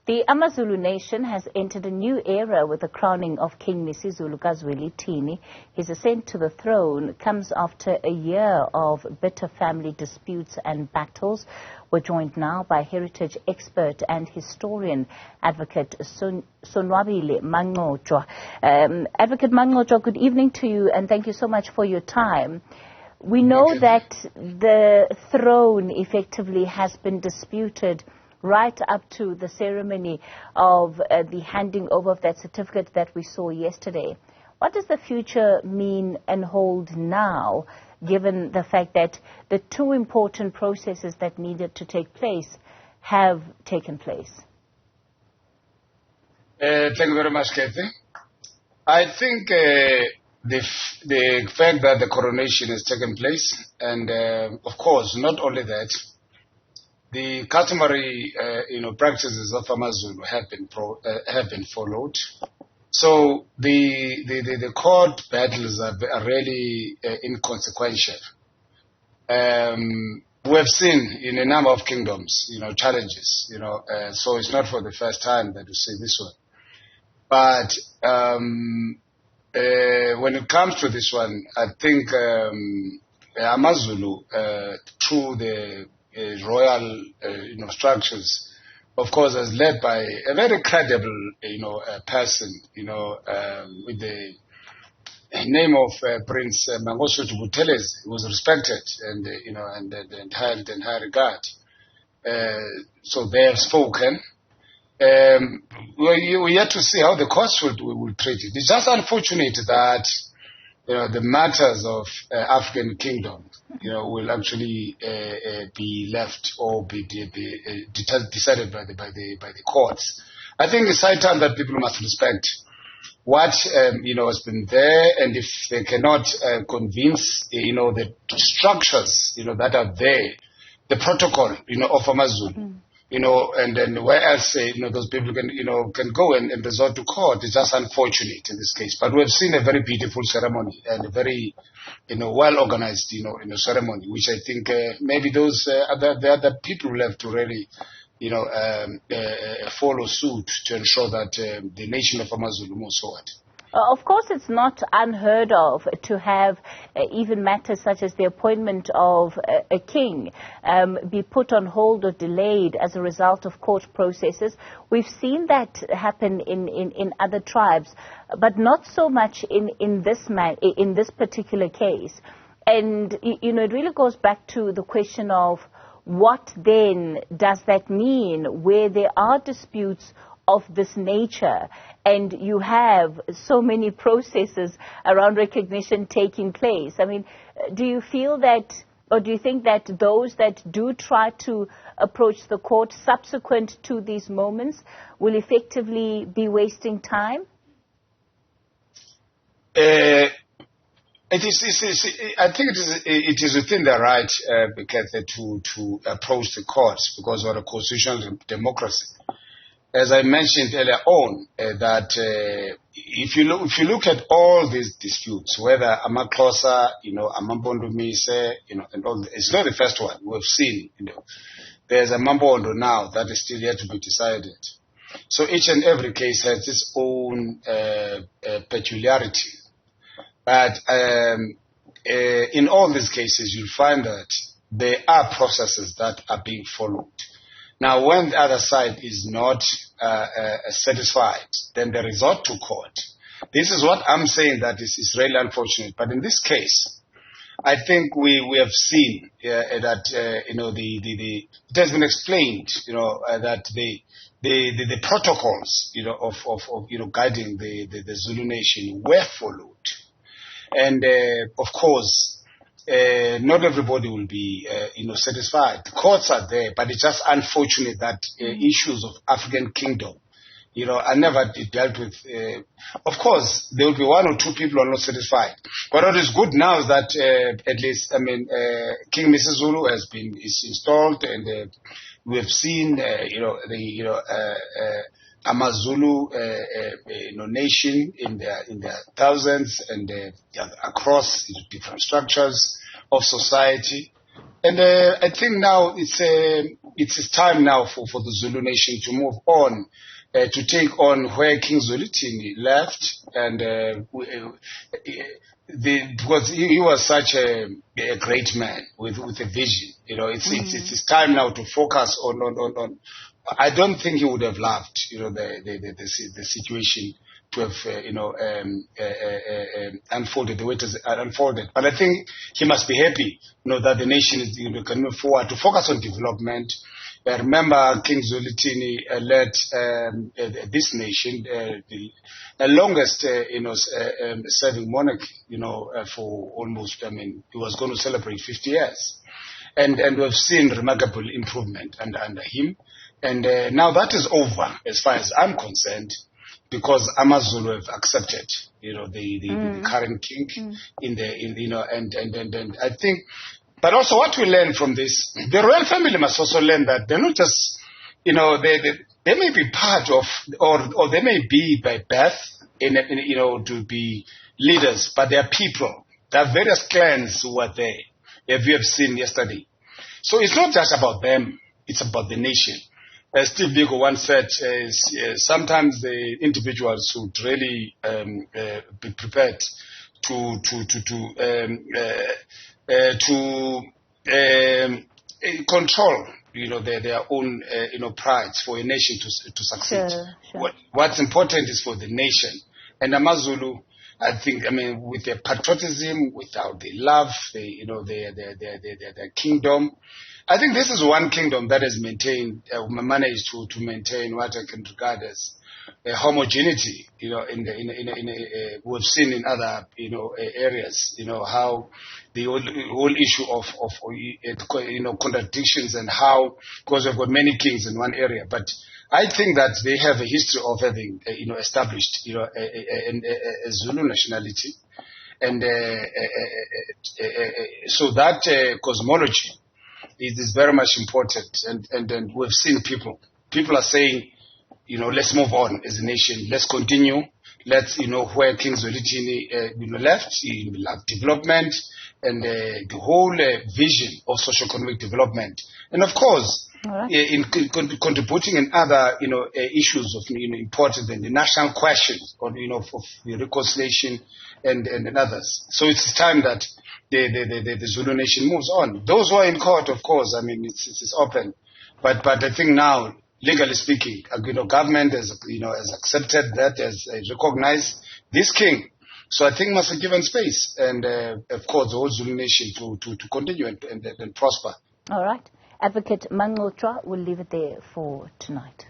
The AmaZulu nation has entered a new era with the crowning of King Misuzulu kaZwelithini. His ascent to the throne comes after a year of bitter family disputes and battles. We're joined now by heritage expert and historian, Advocate Sonwabile Mancotywa. Advocate Mancotywa, good evening to you and thank you so much for your time. We know that the throne effectively has been disputed right up to the ceremony of the handing over of that certificate that we saw yesterday. What does the future mean and hold now, given the fact that the two important processes that needed to take place have taken place? Thank you very much, Kathy. I think the fact that the coronation has taken place, and of course, not only that, the customary, practices of AmaZulu have been followed. So the court battles are really inconsequential. We have seen in a number of kingdoms, challenges, so it's not for the first time that we see this one. But when it comes to this one, I think AmaZulu, through the royal, structures, of course, is led by a very credible, person, with the name of Prince Mangosuthu Buthelezi. He was respected and held in high regard. So they have spoken. We're yet to see how the courts will treat it. It's just unfortunate that the matters of African kingdom, will actually be left or be decided by the courts. I think it's high time that people must respect what has been there, and if they cannot convince the structures that are there, the protocol of AmaZulu. And then where else, those people can go and resort to court. It's just unfortunate in this case. But we have seen a very beautiful ceremony and a very, well-organized, ceremony, which I think maybe those other people will have to really, follow suit to ensure that the nation of AmaZulu moves forward. Of course, it's not unheard of to have even matters such as the appointment of a king be put on hold or delayed as a result of court processes. We've seen that happen in other tribes, but not so much in this particular case. And, it really goes back to the question of what then does that mean where there are disputes of this nature and you have so many processes around recognition taking place. I mean, do you feel that, or do you think that those that do try to approach the court subsequent to these moments will effectively be wasting time? I think it is within their right, to approach the courts because we're a constitutional democracy. As I mentioned earlier on, that if you look at all these disputes, whether AmaXhosa, AmaMpondomise, and all, it's not the first one we've seen. There's a Mambondo now that is still yet to be decided. So each and every case has its own peculiarity. But in all these cases, you'll find that there are processes that are being followed. Now, when the other side is not satisfied, then they resort to court. This is what I'm saying that is really unfortunate. But in this case, I think we have seen that it has been explained, that the protocols, of guiding the Zulu nation were followed, and of course. Not everybody will be, satisfied. The courts are there, but it's just unfortunate that issues of African kingdom, are never dealt with. Of course, there will be one or two people who are not satisfied. But what is good now is that at least, King Misuzulu is installed, and we have seen, AmaZulu, nation in their thousands and across different structures of society. And I think now it's time now for the Zulu nation to move on, to take on where King Zwelithini left, and because he was such a great man with a vision. You know, it's time now to focus on. I don't think he would have loved, you know, the situation to have, unfolded the way it has unfolded. But I think he must be happy, you know, that the nation is, you know, can move forward to focus on development. Remember, King Zwelithini led this nation, the longest, serving monarch, you know, for almost, I mean, he was going to celebrate 50 years. And we've seen remarkable improvement under him. And now that is over, as far as I'm concerned, because AmaZulu have accepted, you know, the current king and I think, but also what we learn from this, the royal family must also learn that they're not just, you know, they may be part of, or they may be by birth, you know, to be leaders, but they are people. There are various clans who are there, as we have seen yesterday. So it's not just about them, it's about the nation. As Steve Biko once said, sometimes the individuals should really be prepared to control, you know, their own, you know, prides for a nation to succeed. Sure. What's important is for the nation. And AmaZulu, I think, I mean, with their patriotism, without the love, you know, their kingdom. I think this is one kingdom that has maintained, managed to maintain what I can regard as a homogeneity. You know, we've seen in other, you know, areas, you know, how the whole issue of you know, contradictions, and how, because we've got many kings in one area, but I think that they have a history of having, you know, established, you know, a Zulu nationality, and so that cosmology is very much important, and we've seen people are saying, you know, let's move on as a nation, let's continue, let's, you know, where King Zwelithini you know, left, he loved development and the whole vision of socio-economic development, and of course, right, in contributing in other, you know, issues of, you know, important than the national questions, or, you know, for the reconciliation and others. So it's time that the Zulu nation moves on. Those who are in court, of course, I mean, it's open, but I think now, legally speaking, you know, government has, you know, has accepted that, has recognized this king. So I think must be given space, and of course, the whole Zulu nation to continue and prosper. All right. Advocate Mancotywa, we'll leave it there for tonight.